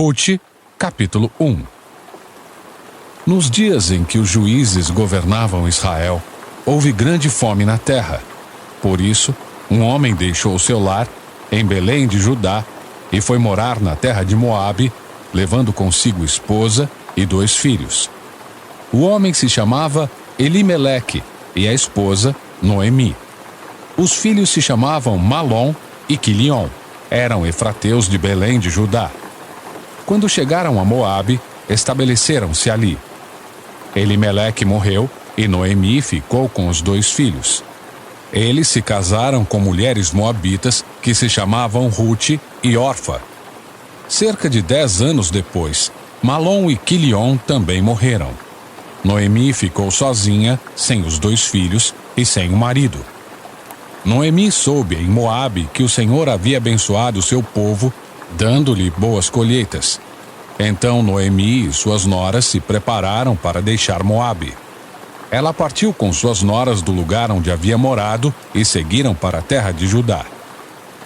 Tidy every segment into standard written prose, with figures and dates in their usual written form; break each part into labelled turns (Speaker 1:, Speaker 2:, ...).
Speaker 1: Rute, capítulo 1. Nos dias em que os juízes governavam Israel, houve grande fome na terra. Por isso, um homem deixou seu lar em Belém de Judá e foi morar na terra de Moabe, levando consigo esposa e 2 filhos. O homem se chamava Elimeleque e a esposa Noemi. Os filhos se chamavam Malom e Quilion. Eram efrateus de Belém de Judá. Quando chegaram a Moabe, estabeleceram-se ali. Elimeleque morreu e Noemi ficou com os 2 filhos. Eles se casaram com mulheres moabitas que se chamavam Rute e Orfa. Cerca de 10 anos depois, Malom e Quilion também morreram. Noemi ficou sozinha, sem os 2 filhos e sem o marido. Noemi soube em Moabe que o Senhor havia abençoado o seu povo, dando-lhe boas colheitas. Então Noemi e suas noras se prepararam para deixar Moabe. Ela partiu com suas noras do lugar onde havia morado e seguiram para a terra de Judá.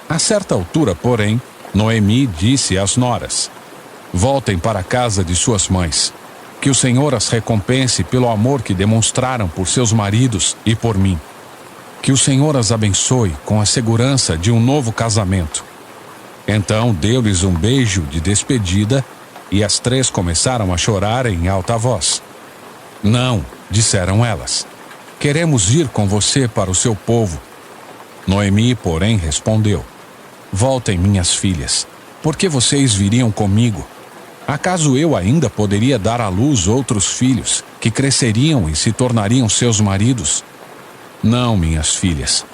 Speaker 1: A certa altura, porém, Noemi disse às noras: "Voltem para a casa de suas mães. Que o Senhor as recompense pelo amor que demonstraram por seus maridos e por mim. Que o Senhor as abençoe com a segurança de um novo casamento." Então deu-lhes um beijo de despedida e as 3 começaram a chorar em alta voz. "Não", disseram elas, "queremos ir com você para o seu povo." Noemi, porém, respondeu: "Voltem, minhas filhas, porque vocês viriam comigo? Acaso eu ainda poderia dar à luz outros filhos, que cresceriam e se tornariam seus maridos? Não, minhas filhas.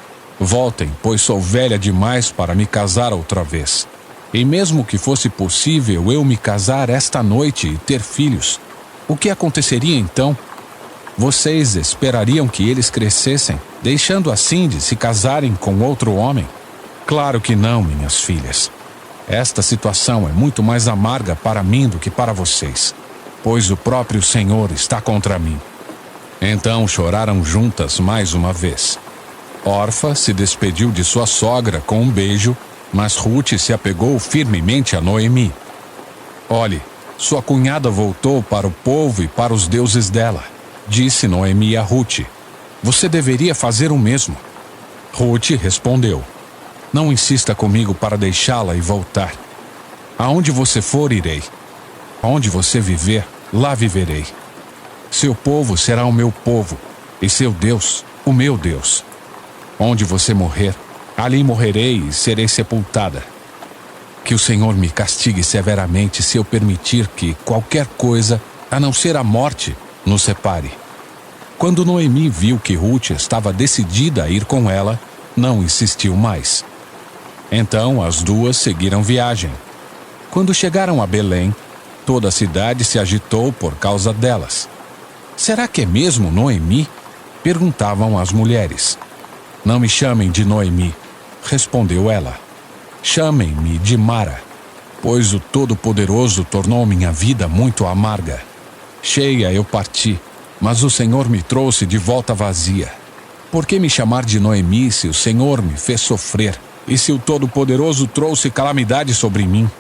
Speaker 1: Voltem, pois sou velha demais para me casar outra vez. E mesmo que fosse possível eu me casar esta noite e ter filhos, o que aconteceria então? Vocês esperariam que eles crescessem, deixando assim de se casarem com outro homem? Claro que não, minhas filhas. Esta situação é muito mais amarga para mim do que para vocês, pois o próprio Senhor está contra mim." Então choraram juntas mais uma vez. Orfa se despediu de sua sogra com um beijo, mas Rute se apegou firmemente a Noemi. "Olhe, sua cunhada voltou para o povo e para os deuses dela", disse Noemi a Rute. "Você deveria fazer o mesmo." Rute respondeu: "Não insista comigo para deixá-la e voltar. Aonde você for, irei. Onde você viver, lá viverei. Seu povo será o meu povo, e seu Deus, o meu Deus. Onde você morrer, ali morrerei e serei sepultada. Que o Senhor me castigue severamente se eu permitir que qualquer coisa, a não ser a morte, nos separe." Quando Noemi viu que Rute estava decidida a ir com ela, não insistiu mais. Então as 2 seguiram viagem. Quando chegaram a Belém, toda a cidade se agitou por causa delas. "Será que é mesmo Noemi?" perguntavam as mulheres. "Não me chamem de Noemi", respondeu ela. "Chamem-me de Mara, pois o Todo-Poderoso tornou minha vida muito amarga. Cheia eu parti, mas o Senhor me trouxe de volta vazia. Por que me chamar de Noemi se o Senhor me fez sofrer e se o Todo-Poderoso trouxe calamidade sobre mim?"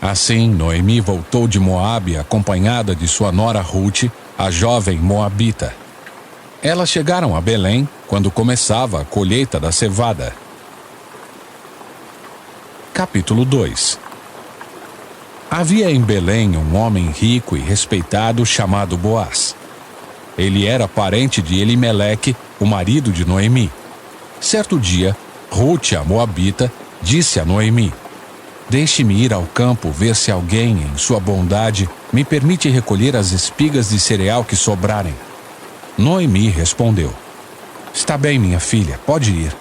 Speaker 1: Assim, Noemi voltou de Moabe acompanhada de sua nora Rute, a jovem moabita. Elas chegaram a Belém quando começava a colheita da cevada. Capítulo 2. Havia em Belém um homem rico e respeitado chamado Boaz. Ele era parente de Elimeleque, o marido de Noemi. Certo dia, Rute, a moabita, disse a Noemi: "Deixe-me ir ao campo ver se alguém, em sua bondade, me permite recolher as espigas de cereal que sobrarem." Noemi respondeu: "Está bem, minha filha, pode ir."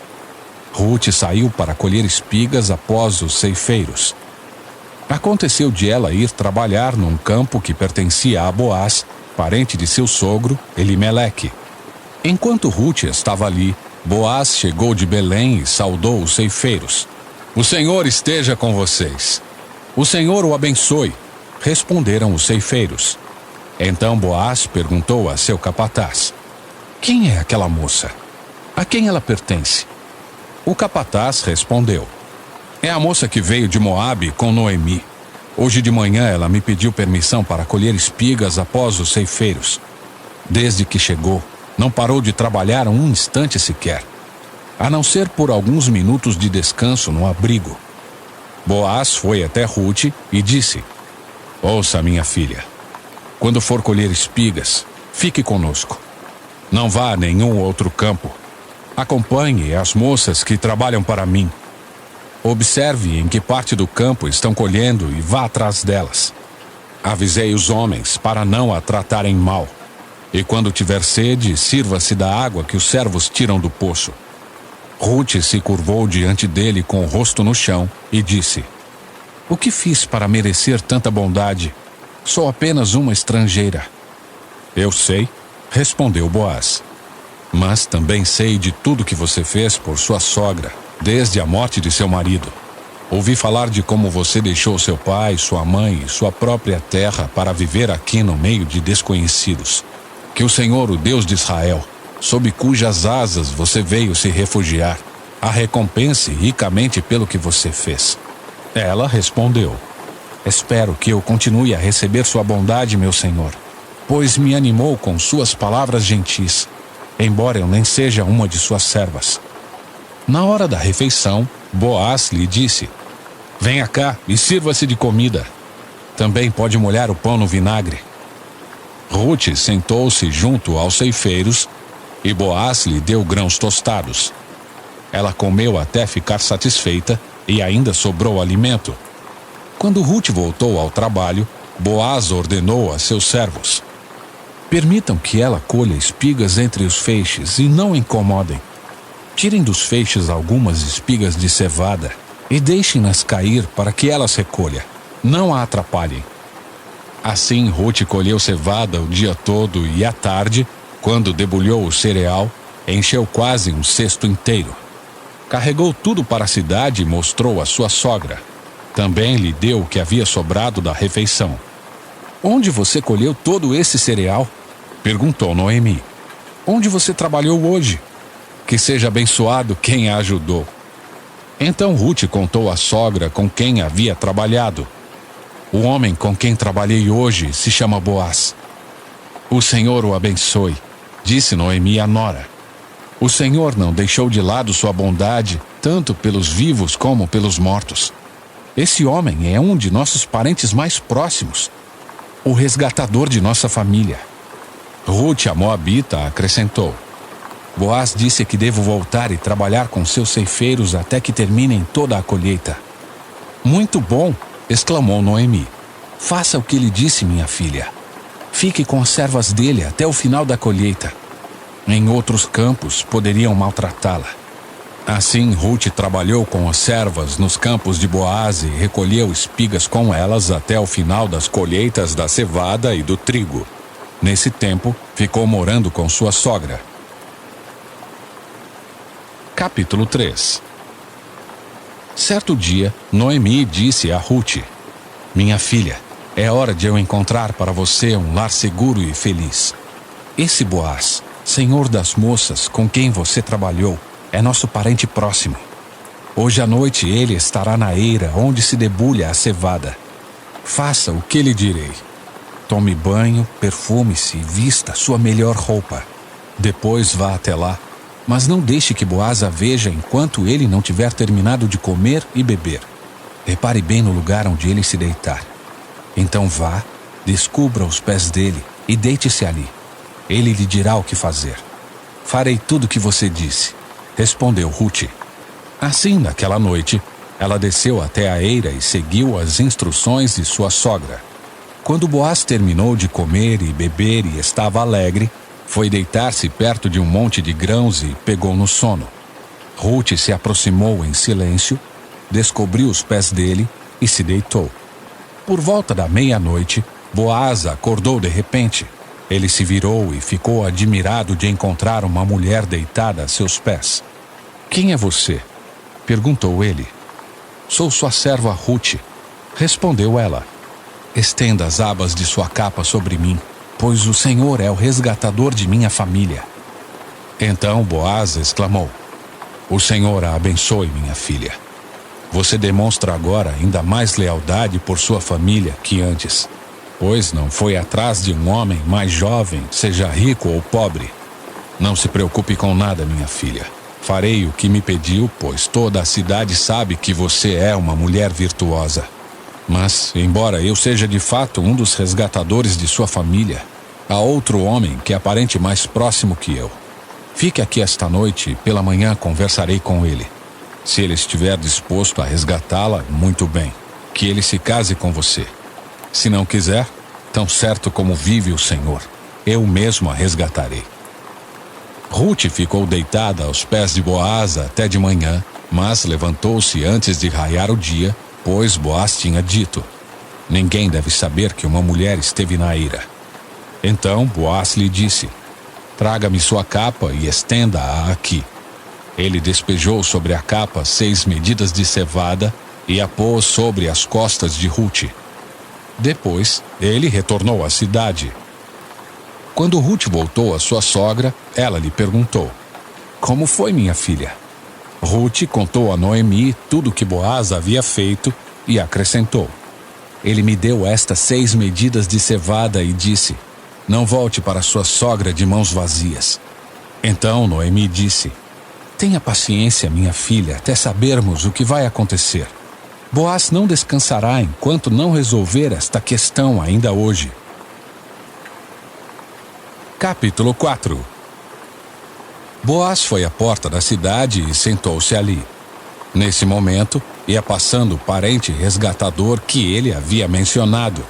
Speaker 1: Rute saiu para colher espigas após os ceifeiros. Aconteceu de ela ir trabalhar num campo que pertencia a Boaz, parente de seu sogro, Elimeleque. Enquanto Rute estava ali, Boaz chegou de Belém e saudou os ceifeiros. "O Senhor esteja com vocês." "O Senhor o abençoe", responderam os ceifeiros. Então Boaz perguntou a seu capataz: "Quem é aquela moça? A quem ela pertence?" O capataz respondeu: "É a moça que veio de Moabe com Noemi." Hoje de manhã ela me pediu permissão para colher espigas após os ceifeiros. Desde que chegou, não parou de trabalhar um instante sequer, a não ser por alguns minutos de descanso no abrigo. Boaz foi até Rute e disse: ouça, minha filha, quando for colher espigas, fique conosco. Não vá a nenhum outro campo. Acompanhe as moças que trabalham para mim. Observe em que parte do campo estão colhendo e vá atrás delas. Avisei os homens para não a tratarem mal. E quando tiver sede, sirva-se da água que os servos tiram do poço. Rute se curvou diante dele com o rosto no chão e disse: o que fiz para merecer tanta bondade? Sou apenas uma estrangeira. Eu sei, respondeu Boaz, mas também sei de tudo que você fez por sua sogra, desde a morte de seu marido. Ouvi falar de como você deixou seu pai, sua mãe e sua própria terra para viver aqui no meio de desconhecidos. Que o Senhor, o Deus de Israel, sob cujas asas você veio se refugiar, a recompense ricamente pelo que você fez. Ela respondeu: espero que eu continue a receber sua bondade, meu senhor, pois me animou com suas palavras gentis, embora eu nem seja uma de suas servas. Na hora da refeição, Boaz lhe disse: venha cá e sirva-se de comida. Também pode molhar o pão no vinagre. Rute sentou-se junto aos ceifeiros e Boaz lhe deu grãos tostados. Ela comeu até ficar satisfeita e ainda sobrou alimento. Quando Rute voltou ao trabalho, Boaz ordenou a seus servos: permitam que ela colha espigas entre os feixes e não incomodem. Tirem dos feixes algumas espigas de cevada e deixem-nas cair para que elas recolha. Não a atrapalhem. Assim Rute colheu cevada o dia todo e à tarde, quando debulhou o cereal, encheu quase um cesto inteiro. Carregou tudo para a cidade e mostrou à sua sogra. Também lhe deu o que havia sobrado da refeição. Onde você colheu todo esse cereal? Perguntou Noemi. Onde você trabalhou hoje? Que seja abençoado quem a ajudou. Então Rute contou à sogra com quem havia trabalhado. O homem com quem trabalhei hoje se chama Boaz. O Senhor o abençoe, disse Noemi à nora. O Senhor não deixou de lado sua bondade, tanto pelos vivos como pelos mortos. Esse homem é um de nossos parentes mais próximos, o resgatador de nossa família. Rute, a moabita, acrescentou: Boaz disse que devo voltar e trabalhar com seus ceifeiros até que terminem toda a colheita. Muito bom, exclamou Noemi. Faça o que ele disse, minha filha. Fique com as servas dele até o final da colheita. Em outros campos poderiam maltratá-la. Assim Rute trabalhou com as servas nos campos de Boaz e recolheu espigas com elas até o final das colheitas da cevada e do trigo. Nesse tempo, ficou morando com sua sogra. Capítulo 3. Certo dia, Noemi disse a Rute: minha filha, é hora de eu encontrar para você um lar seguro e feliz. Esse Boaz, senhor das moças com quem você trabalhou, é nosso parente próximo. Hoje à noite ele estará na eira onde se debulha a cevada. Faça o que lhe direi. Tome banho, perfume-se e vista sua melhor roupa. Depois vá até lá, mas não deixe que Boaz a veja enquanto ele não tiver terminado de comer e beber. Repare bem no lugar onde ele se deitar. Então vá, descubra os pés dele e deite-se ali. Ele lhe dirá o que fazer. Farei tudo o que você disse, respondeu Rute. Assim, naquela noite, ela desceu até a eira e seguiu as instruções de sua sogra. Quando Boaz terminou de comer e beber e estava alegre, foi deitar-se perto de um monte de grãos e pegou no sono. Rute se aproximou em silêncio, descobriu os pés dele e se deitou. Por volta da meia-noite, Boaz acordou de repente. Ele se virou e ficou admirado de encontrar uma mulher deitada a seus pés. Quem é você? Perguntou ele. Sou sua serva Rute, respondeu ela. Estenda as abas de sua capa sobre mim, pois o Senhor é o resgatador de minha família. Então Boaz exclamou: O Senhor a abençoe, minha filha. você demonstra agora ainda mais lealdade por sua família que antes, pois não foi atrás de um homem mais jovem, seja rico ou pobre. Não se preocupe com nada, minha filha. Farei o que me pediu, pois toda a cidade sabe que você é uma mulher virtuosa. Mas, embora eu seja de fato um dos resgatadores de sua família, há outro homem que aparente mais próximo que eu. Fique aqui esta noite e pela manhã conversarei com ele. Se ele estiver disposto a resgatá-la, muito bem, que ele se case com você. Se não quiser, tão certo como vive o Senhor, eu mesmo a resgatarei. Ruth ficou deitada aos pés de Boaz até de manhã, mas levantou-se antes de raiar o dia, pois Boaz tinha dito: ninguém deve saber que uma mulher esteve na eira. Então Boaz lhe disse: traga-me sua capa e estenda-a aqui. Ele despejou sobre a capa 6 medidas de cevada e a pôs sobre as costas de Ruth. Depois, ele retornou à cidade. Quando Ruth voltou à sua sogra, ela lhe perguntou: como foi, minha filha? Ruth contou a Noemi tudo o que Boaz havia feito e acrescentou: ele me deu estas 6 medidas de cevada e disse: não volte para sua sogra de mãos vazias. Então Noemi disse: tenha paciência, minha filha, até sabermos o que vai acontecer. Boaz não descansará enquanto não resolver esta questão ainda hoje. Capítulo 4. Boaz foi à porta da cidade e sentou-se ali. Nesse momento, ia passando o parente resgatador que ele havia mencionado.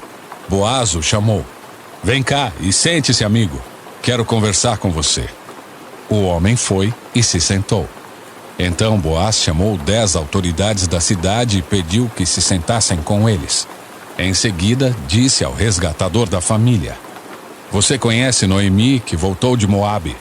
Speaker 1: Boaz o chamou: vem cá e sente-se, amigo. Quero conversar com você. O homem foi e se sentou. Então Boaz chamou 10 autoridades da cidade e pediu que se sentassem com eles. Em seguida, disse ao resgatador da família: você conhece Noemi, que voltou de Moabe?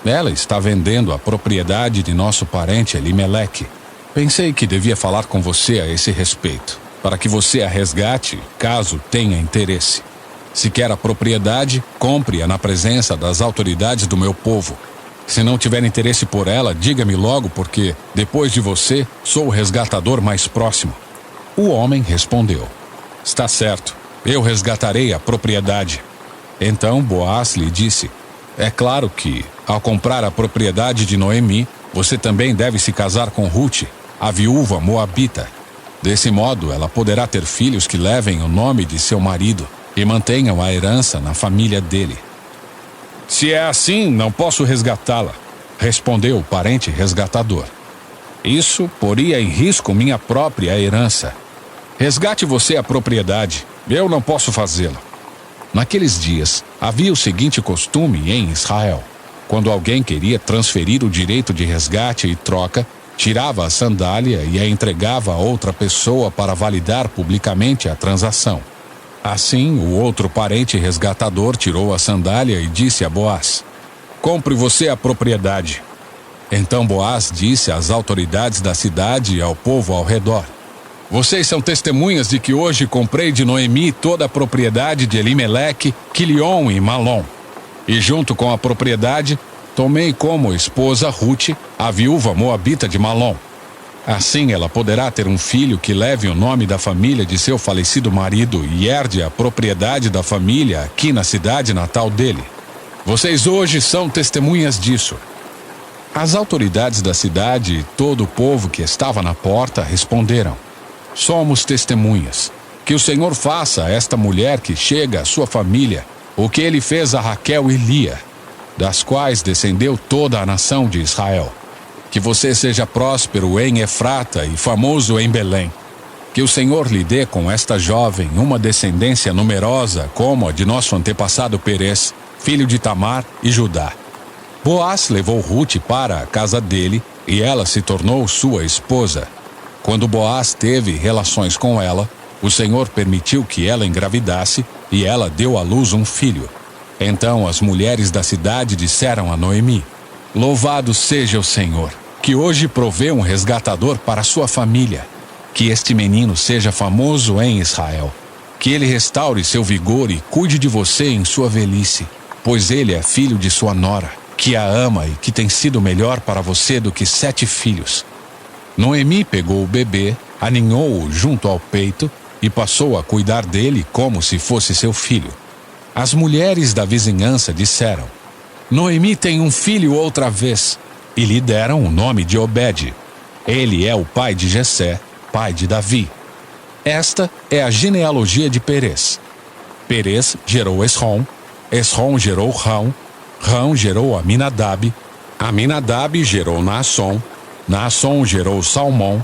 Speaker 1: Ela está vendendo a propriedade de nosso parente Elimeleque. Pensei que devia falar com você a esse respeito, para que você a resgate, caso tenha interesse. Se quer a propriedade, compre-a na presença das autoridades do meu povo. Se não tiver interesse por ela, diga-me logo, porque, depois de você, sou o resgatador mais próximo. O homem respondeu: está certo, eu resgatarei a propriedade. Então Boaz lhe disse: é claro que, ao comprar a propriedade de Noemi, você também deve se casar com Ruth, a viúva moabita. Desse modo, ela poderá ter filhos que levem o nome de seu marido e mantenham a herança na família dele. Se é assim, não posso resgatá-la, respondeu o parente resgatador. Isso poria em risco minha própria herança. Resgate você a propriedade, eu não posso fazê-lo. Naqueles dias, havia o seguinte costume em Israel: quando alguém queria transferir o direito de resgate e troca, tirava a sandália e a entregava a outra pessoa para validar publicamente a transação. Assim, o outro parente resgatador tirou a sandália e disse a Boaz: compre você a propriedade. Então Boaz disse às autoridades da cidade e ao povo ao redor: vocês são testemunhas de que hoje comprei de Noemi toda a propriedade de Elimeleque, Quilion e Malom. E junto com a propriedade, tomei como esposa Ruth, a viúva moabita de Malom. Assim ela poderá ter um filho que leve o nome da família de seu falecido marido e herde a propriedade da família aqui na cidade natal dele. Vocês hoje são testemunhas disso. As autoridades da cidade e todo o povo que estava na porta responderam: somos testemunhas. Que o Senhor faça a esta mulher que chega à sua família o que ele fez a Raquel e Lia, das quais descendeu toda a nação de Israel. Que você seja próspero em Efrata e famoso em Belém. Que o Senhor lhe dê com esta jovem uma descendência numerosa como a de nosso antepassado Perez, filho de Tamar e Judá. Boaz levou Ruth para a casa dele e ela se tornou sua esposa. Quando Boaz teve relações com ela, o Senhor permitiu que ela engravidasse e ela deu à luz um filho. Então as mulheres da cidade disseram a Noemi: louvado seja o Senhor, que hoje provê um resgatador para sua família. Que este menino seja famoso em Israel. Que ele restaure seu vigor e cuide de você em sua velhice, pois ele é filho de sua nora, que a ama e que tem sido melhor para você do que 7 filhos. Noemi pegou o bebê, aninhou-o junto ao peito e passou a cuidar dele como se fosse seu filho. As mulheres da vizinhança disseram: Noemi tem um filho outra vez, e lhe deram o nome de Obed. Ele é o pai de Jessé, pai de Davi. Esta é a genealogia de Perez. Perez gerou Esrom, Esrom gerou Rão, Rão gerou Aminadab, Aminadab gerou Naasson, Naasson gerou Salmão,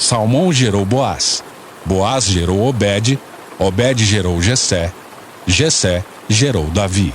Speaker 1: Salmão gerou Boaz, Boaz gerou Obed, Obed gerou Jessé, Jessé gerou Davi.